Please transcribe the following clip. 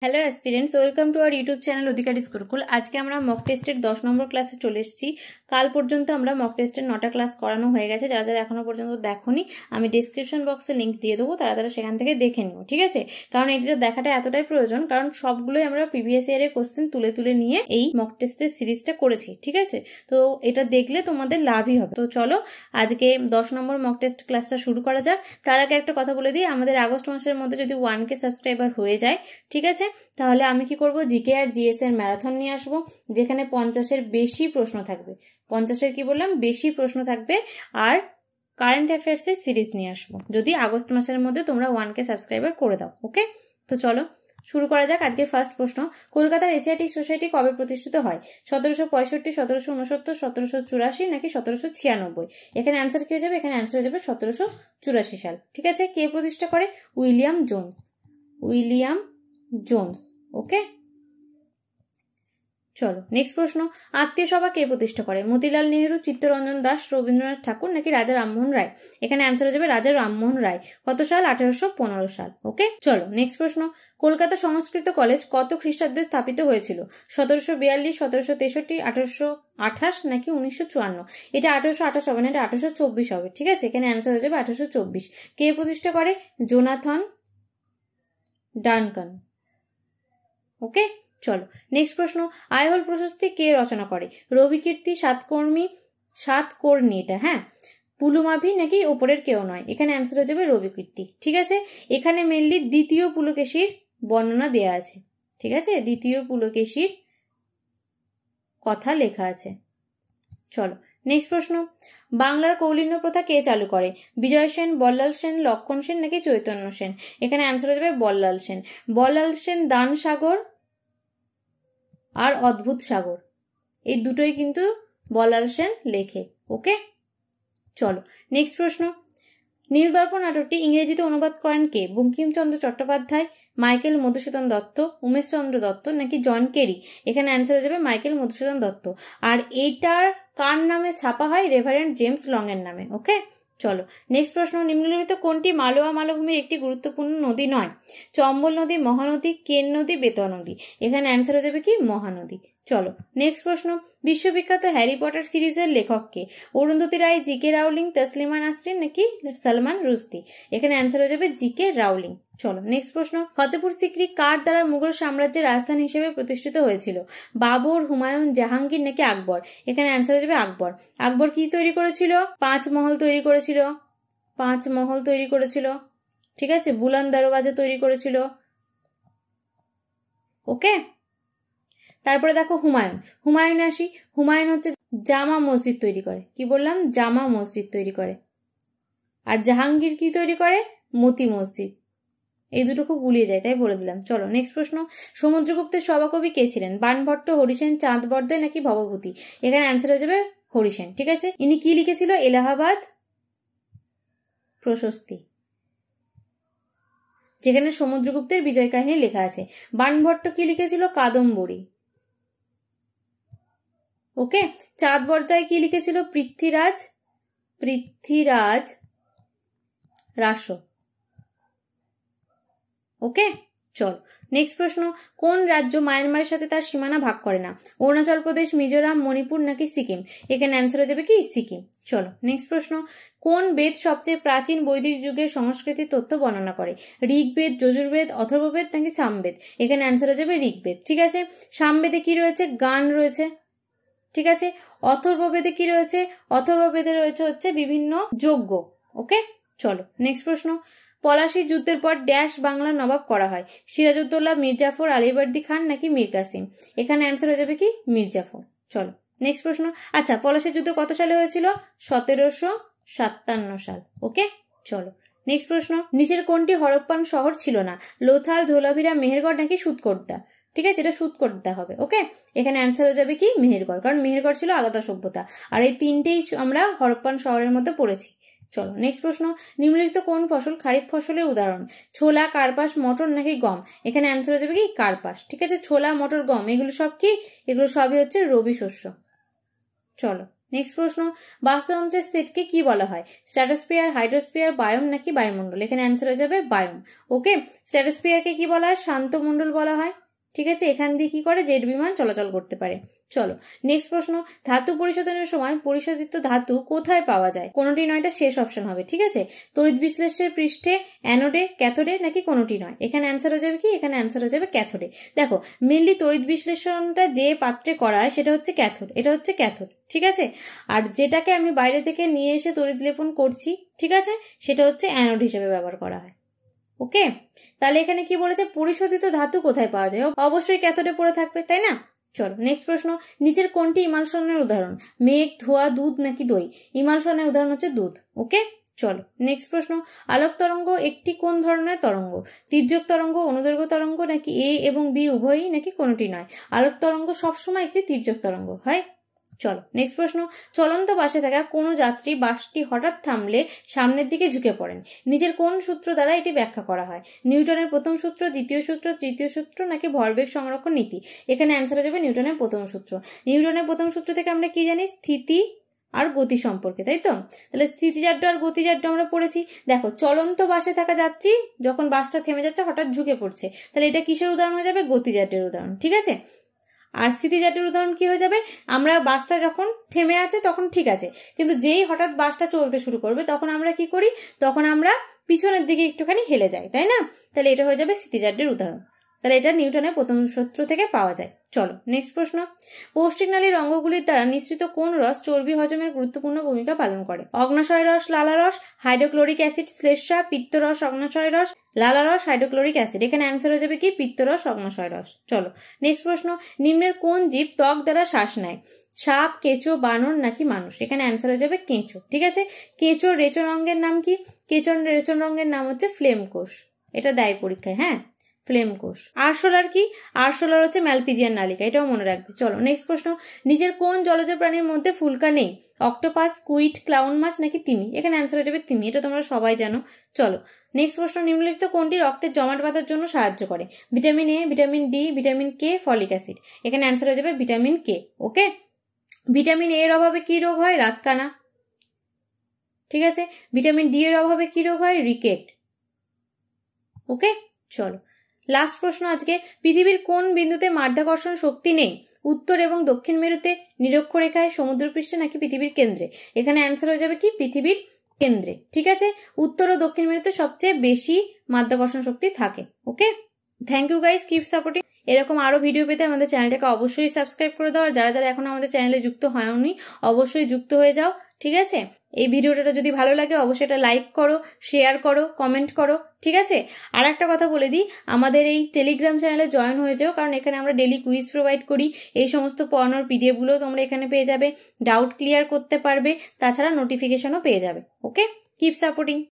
Hello aspirants, welcome to our YouTube channel Adhikari Gurukul. আজকে আমরা mock টেস্টের 10 নম্বর ক্লাসে চলে এসেছি। কাল পর্যন্ত আমরা মক টেস্টের 9টা ক্লাস করানো হয়ে গেছে। যারা যারা এখনো পর্যন্ত দেখোনি, আমি ডিসক্রিপশন বক্সে লিঙ্ক দিয়ে দেবো, তারা সেখান থেকে দেখে নিও, ঠিক আছে? কারণ এটা দেখাটা এতটাই প্রয়োজন, কারণ সবগুলোই আমরা প্রিভিয়াস ইয়ারের কোশ্চেন তুলে তুলে নিয়ে এই মক টেস্টের সিরিজটা করেছি, ঠিক আছে? তো এটা দেখলে তোমাদের লাভই হবে। তো চলো আজকে 10 নম্বর মক টেস্ট ক্লাসটা শুরু করা যাক। তার আগে একটা কথা বলে দিই, আমাদের আগস্ট মাসের মধ্যে যদি 1K সাবস্ক্রাইবার হয়ে যায়, ঠিক আছে, তাহলে আমি কি করব, জিকে আর জিএস এর ম্যারাথন নিয়ে আসবো, যেখানে 50-এর বেশি প্রশ্ন থাকবে। 50-এর কি বললাম, বেশি প্রশ্ন থাকবে। আর কারেন্ট অ্যাফেয়ার্স এর সিরিজ নিয়ে আসবো, যদি আগস্ট মাসের মধ্যে তোমরা 1K সাবস্ক্রাইবার করে দাও। ওকে, তো চলো শুরু করা যাক। আজকের ফার্স্ট প্রশ্ন, কলকাতার এশিয়াটিক সোসাইটি কবে প্রতিষ্ঠিত হয়? 1765, 1769, 1784 নাকি 1796? এখানে অ্যান্সার কি হয়ে যাবে? এখানে অ্যান্সার হয়ে যাবে 1784 সাল। ঠিক আছে, কে প্রতিষ্ঠা করে? William Jones. William Jones. Okay, চলো নেক্সট প্রশ্ন, আত্মীয় সভা কে প্রতিষ্ঠা করে? মতিলাল নেহেরু, চিত্তরঞ্জন দাস, রবীন্দ্রনাথ ঠাকুর নাকি রাজা রামমোহন রায়? এখানে অ্যান্সার হয়ে যাবে রাজা রামমোহন রায়। কত সাল? 1815 সাল। ওকে, চলো নেক্সট প্রশ্ন, কলকাতা সংস্কৃত কলেজ কত খ্রিস্টাব্দে স্থাপিত হয়েছিল? 1742, 1763, 1828 নাকি 1954? এটা 1828 হবে না, এটা 1824 হবে। ঠিক আছে, এখানে অ্যান্সার হয়ে যাবে 1824। কে প্রতিষ্ঠা করে? Jonathan Duncan. ওকে, চলো নেক্সট প্রশ্ন, আইহোল প্রশস্তি কে রচনা করে? রবিকীর্তি, সাতকর্ণী, এটা হ্যাঁ, পুলুমাভি নাকি ওপরের কেউ নয়? এখানে অ্যান্সার হয়ে যাবে রবিকীর্তি। ঠিক আছে, এখানে মেনলি দ্বিতীয় পুলকেশীর বর্ণনা দেয়া আছে। ঠিক আছে, দ্বিতীয় পুলকেশীর কথা লেখা আছে। চলো নেক্সট প্রশ্ন, বাংলার কৌলিন্য প্রথা কে চালু করে? বিজয় সেন, বল্লাল সেন, লক্ষণ সেন নাকি চৈতন্য সেন? এখানে অ্যান্সার হয়ে যাবে বল্লাল সেন। বল্লাল সেন দান সাগর আর অদ্ভুত সাগর, এই দুটোই কিন্তু বল্লাল সেন লেখে। ওকে, চলো নেক্সট প্রশ্ন, নীলদর্পণ নাটকটি ইংরেজিতে অনুবাদ করেন কে? বঙ্কিমচন্দ্র চট্টোপাধ্যায়, মাইকেল মধুসূদন দত্ত, উমেশচন্দ্র দত্ত নাকি জন কেরি? এখানে অ্যান্সার হয়ে যাবে মাইকেল মধুসূদন দত্ত। আর এইটার কার নামে ছাপা হয়? রেভারেন্ড জেমস লং এর নামে। ওকে, চলো নেক্সট প্রশ্ন, নিম্নলিখিত কোনটি মালোয়া মালভূমির একটি গুরুত্বপূর্ণ নদী নয়? চম্বল নদী, মহানদী, কেন নদী, বেতোয়া নদী? এখানে অ্যান্সার হয়ে যাবে কি? মহানদী। চলো নেক্সট প্রশ্ন, বিশ্ববিখ্যাত হ্যারি পটার সিরিজের লেখক কে? অরুন্ধতী রায়, জিকে রাউলিং, তসলিমা নাসরিন নাকি সালমান রুশদি? এখানে অ্যান্সার হয়ে যাবে জিকে রাউলিং। চলো নেক্সট প্রশ্ন, ফতেপুর সিক্রি কার দ্বারা মুঘল সাম্রাজ্যের রাজধানী হিসেবে প্রতিষ্ঠিত হয়েছিল? বাবর, হুমায়ুন, জাহাঙ্গীর নাকি আকবর? এখানে অ্যান্সার হয়ে যাবে আকবর। আকবর কি তৈরি করেছিল? 5 মহল তৈরি করেছিল। 5 মহল তৈরি করেছিল। ঠিক আছে, বুলন্দ দরওয়াজা তৈরি করেছিল। ওকে, তারপরে দেখো হুমায়ুন আসি। হুমায়ুন হচ্ছে জামা মসজিদ তৈরি করে। কি বললাম? জামা মসজিদ তৈরি করে। আর জাহাঙ্গীর কি তৈরি করে? মতি মসজিদ। এই দুটো খুব গুলিয়ে যায়, তাই বলে দিলাম। চলো নেক্সট প্রশ্ন, সমুদ্রগুপ্তের সভাকবি কে ছিলেন? বাণভট্ট, হরিসেন, চাঁদ বর্দে নাকি ভবভূতি? এখানে অ্যান্সার হয়ে যাবে হরিসেন। ঠিক আছে, ইনি কি লিখেছিল? এলাহাবাদ প্রশস্তি, যেখানে সমুদ্রগুপ্তের বিজয় কাহিনী লেখা আছে। বাণভট্ট কি লিখেছিল? কাদম্বরী। ওকে, চাঁদ বর্দায় কি লিখেছিল? পৃথ্বীরাজ রাস। ওকে, চল নেক্সট প্রশ্ন, কোন রাজ্য মায়ানমারের সাথে তার সীমানা ভাগ করে না? অরুণাচল প্রদেশ, মিজোরাম, মণিপুর নাকি সিকিম? এখানে অ্যান্সার হয়ে যাবে কি? সিকিম। চলো নেক্সট প্রশ্ন, কোন বেদ সবচেয়ে প্রাচীন বৈদিক যুগের সংস্কৃতির তথ্য বর্ণনা করে? ঋগ্বেদ, যজুর্বেদ, অথর্ববেদ নাকি সামবেদ? এখানে অ্যান্সার হয়ে যাবে ঋগ্বেদ। ঠিক আছে, সামবেদে কি রয়েছে? গান রয়েছে। ঠিক আছে, অথর্ববেদে কি রয়েছে? অথর্ববেদে রয়েছে হচ্ছে বিভিন্ন যজ্ঞ। ওকে, চলো নেক্সট প্রশ্ন, পলাশীর যুদ্ধের পর ড্যাশ বাংলার নবাব করা হয়? সিরাজউদ্দৌলা, মীর জাফর, আলীবর্দী খান নাকি মীর কাসিম? এখানে অ্যান্সার হয়ে যাবে কি? মীর জাফর। চলো নেক্সট প্রশ্ন, আচ্ছা পলাশীর যুদ্ধ কত সালে হয়েছিল? 1757 সাল। ওকে, চলো নেক্সট প্রশ্ন, নিচের কোনটি হরপ্পান শহর ছিল না? লোথাল, ধোলাভিরা, মেহেরগড় নাকি সুতকোট্টা? ঠিক আছে, এটা সুতকোট্টা হবে। ওকে, এখানে অ্যান্সার হয়ে যাবে কি? মেহেরগড়, কারণ মেহেরগড় ছিল আলাদা সভ্যতা। আর এই তিনটেই আমরা হরপ্পান শহরের মধ্যে পড়েছি। চলো নেক্সট প্রশ্ন, নিম্নলিখিত কোন ফসল খারিফ ফসলের উদাহরণ? ছোলা, কার্পাস, মটর নাকি গম? এখানে অ্যান্সার হয়ে যাবে কি? কার্পাস। ঠিক আছে, ছোলা, মটর, গম এগুলো সব কি? এগুলো সবই হচ্ছে রবি শস্য। চলো নেক্সট প্রশ্ন, বাস্তুতন্ত্রের সেটকে কি বলা হয়? স্ট্র্যাটোস্ফিয়ার, হাইড্রোস্ফিয়ার, বায়োম নাকি বায়ুমণ্ডল? এখানে অ্যান্সার হয়ে যাবে বায়োম। ওকে, স্ট্র্যাটোস্ফিয়ারকে কি বলা হয়? শান্ত মণ্ডল বলা হয়। ঠিক আছে, এখান দিয়ে কি করে জেট বিমান চলাচল করতে পারে। চলো নেক্সট প্রশ্ন, ধাতু পরিশোধনের সময় পরিশোধিত ধাতু কোথায় পাওয়া যায়? কোনোটি নয়, এটা শেষ অপশন হবে। ঠিক আছে, তড়িৎ বিশ্লেষের পৃষ্ঠে, অ্যানোডে, ক্যাথোডে নাকি কোনোটি নয়? এখানে অ্যান্সার হয়ে যাবে কি? এখানে অ্যান্সার হয়ে যাবে ক্যাথোডে। দেখো মেনলি তড়িৎ বিশ্লেষণটা যে পাত্রে করা হয় সেটা হচ্ছে ক্যাথোড, এটা হচ্ছে ক্যাথোড। ঠিক আছে, আর যেটাকে আমি বাইরে থেকে নিয়ে এসে তড়িৎ লেপন করছি, ঠিক আছে, সেটা হচ্ছে অ্যানোড হিসেবে ব্যবহার করা হয়। ওকে, তাহলে এখানে কি বলেছে? পরিশোধিত ধাতু কোথায় পাওয়া যায়? অবশ্যই ক্যাথোডে পড়ে থাকবে, তাই না? চলো নেক্সট প্রশ্ন, নিচের কোনটি ইমালশনের উদাহরণ? মেঘ, ধোঁয়া, দুধ নাকি দই? ইমালশনের উদাহরণ হচ্ছে দুধ। ওকে, চলো নেক্সট প্রশ্ন, আলোক তরঙ্গ একটি কোন ধরনের তরঙ্গ? তির্যক তরঙ্গ, অনুদৈর্ঘ্য তরঙ্গ নাকি এ এবং বি উভয়ই নাকি কোনোটি নয়? আলোক তরঙ্গ সবসময় একটি তির্যক তরঙ্গ হয়। চলো নেক্সট প্রশ্ন, চলন্ত বাসে থাকা কোনো যাত্রী বাসটি হঠাৎ থামলে সামনের দিকে ঝুঁকে পড়েন, নিচের কোন সূত্র দ্বারা এটি ব্যাখ্যা করা হয়? নিউটনের প্রথম সূত্র, দ্বিতীয় সূত্র, তৃতীয় সূত্র নাকি ভরবেগ সংরক্ষণ নীতি? এখানে অ্যান্সার হয়ে যাবে নিউটনের প্রথম সূত্র। নিউটনের প্রথম সূত্র থেকে আমরা কি জানি? স্থিতি আর গতি সম্পর্কে, তাই তো? তাহলে স্থিতিজাড্য আর গতিজাড্য আমরা পড়েছি। দেখো চলন্ত বাসে থাকা যাত্রী যখন বাসটা থেমে যাচ্ছে হঠাৎ ঝুঁকে পড়ছে, তাহলে এটা কিসের উদাহরণ হয়ে যাবে? গতিজাড্যের উদাহরণ। ঠিক আছে, আর স্থিতিজাড্যের উদাহরণ কি হয়ে যাবে? আমরা বাসটা যখন থেমে আছে তখন ঠিক আছে, কিন্তু যেই হঠাৎ বাসটা চলতে শুরু করবে তখন আমরা কি করি? তখন আমরা পিছনের দিকে একটুখানি হেলে যাই, তাই না? তাহলে এটা হয়ে যাবে স্থিতিজাড্যের উদাহরণ। তাহলে এটা নিউটনের প্রথম সূত্র থেকে পাওয়া যায়। চলো নেক্সট প্রশ্ন, পৌষ্টিক নালীর অঙ্গগুলির দ্বারা নিঃসৃত কোন রস চর্বি হজমের গুরুত্বপূর্ণ ভূমিকা পালন করে? অগ্নাশয় রস, লালা রস, হাইড্রোক্লোরিক অ্যাসিড, শ্লেষ্মা, পিত্তরস, অগ্নাশয় রস, লালা রস, হাইড্রোক্লোরিক অ্যাসিড। এখানে অ্যান্সার হয়ে যাবে কি? পিত্তরস, অগ্নাশয় রস। চলো নেক্সট প্রশ্ন, নিম্নের কোন জীব ত্বক দ্বারা শ্বাস নেয়? সাপ, কেঁচো, বানর নাকি মানুষ? এখানে অ্যান্সার হয়ে যাবে কেঁচো। ঠিক আছে, কেঁচোর রেচন অঙ্গের নাম কি? কেঁচোর রেচন অঙ্গের নাম হচ্ছে ফ্লেম কোষ। এটা দেয় পরীক্ষায়, হ্যাঁ, ফ্লেম কোষ। আরশোলার কি? আরশোলার হচ্ছে ম্যালপিজিয়ান নালিকা, এটাও মনে রাখবে। চলো নেক্সট প্রশ্ন, নিচের কোন জলজ প্রাণীর মধ্যে ফুলকা নেই? অক্টোপাস, স্কুইড, ক্লাউন মাছ নাকি তিমি? এখানে অ্যান্সার হয়ে যাবে তিমি, এটা তোমরা সবাই জানো। চলো নেক্সট প্রশ্ন, নিম্নলিখিত কোনটি রক্তের জমাট বাঁধার জন্য সাহায্য করে? Vitamin A, vitamin D, vitamin K, folic acid? এখানে অ্যান্সার হয়ে যাবে vitamin K. Okay, vitamin A এর অভাবে কি রোগ হয়? রাতকানা। ঠিক আছে, ভিটামিন ডি এর অভাবে কি রোগ হয়? রিকেট। ওকে, চলো লাস্ট প্রশ্ন আজকে, পৃথিবীর কোন বিন্দুতে মাধ্যাকর্ষণ শক্তি নেই? উত্তর এবং দক্ষিণ মেরুতে, নিরক্ষরেখায়, সমুদ্রপৃষ্ঠে নাকি পৃথিবীর কেন্দ্রে? এখানে অ্যান্সার হয়ে যাবে কি? পৃথিবীর কেন্দ্রে। ঠিক আছে, উত্তর ও দক্ষিণ মেরুতে সবচেয়ে বেশি মাধ্যাকর্ষণ শক্তি থাকে। Okay, thank you guys, keep supporting. এরকম আরো ভিডিও পেতে আমাদের চ্যানেলটাকে অবশ্যই সাবস্ক্রাইব করে দাও, আর যারা যারা এখনো আমাদের চ্যানেলে যুক্ত হয়নি অবশ্যই যুক্ত হয়ে যাও। ঠিক আছে, এই ভিডিওটা যদি ভালো লাগে অবশ্যই এটা লাইক করো, শেয়ার করো, কমেন্ট করো। ঠিক আছে, আর একটা কথা বলে দিই, আমাদের এই টেলিগ্রাম চ্যানেলে জয়েন হয়ে যাও, কারণ এখানে আমরা ডেলি কুইজ প্রোভাইড করি। এই সমস্ত পড়ানোর পিডিএফ গুলো তোমরা এখানে পেয়ে যাবে, ডাউট ক্লিয়ার করতে পারবে, তাছাড়া নোটিফিকেশনও পেয়ে যাবে। ওকে, কিপ সাপোর্টিং।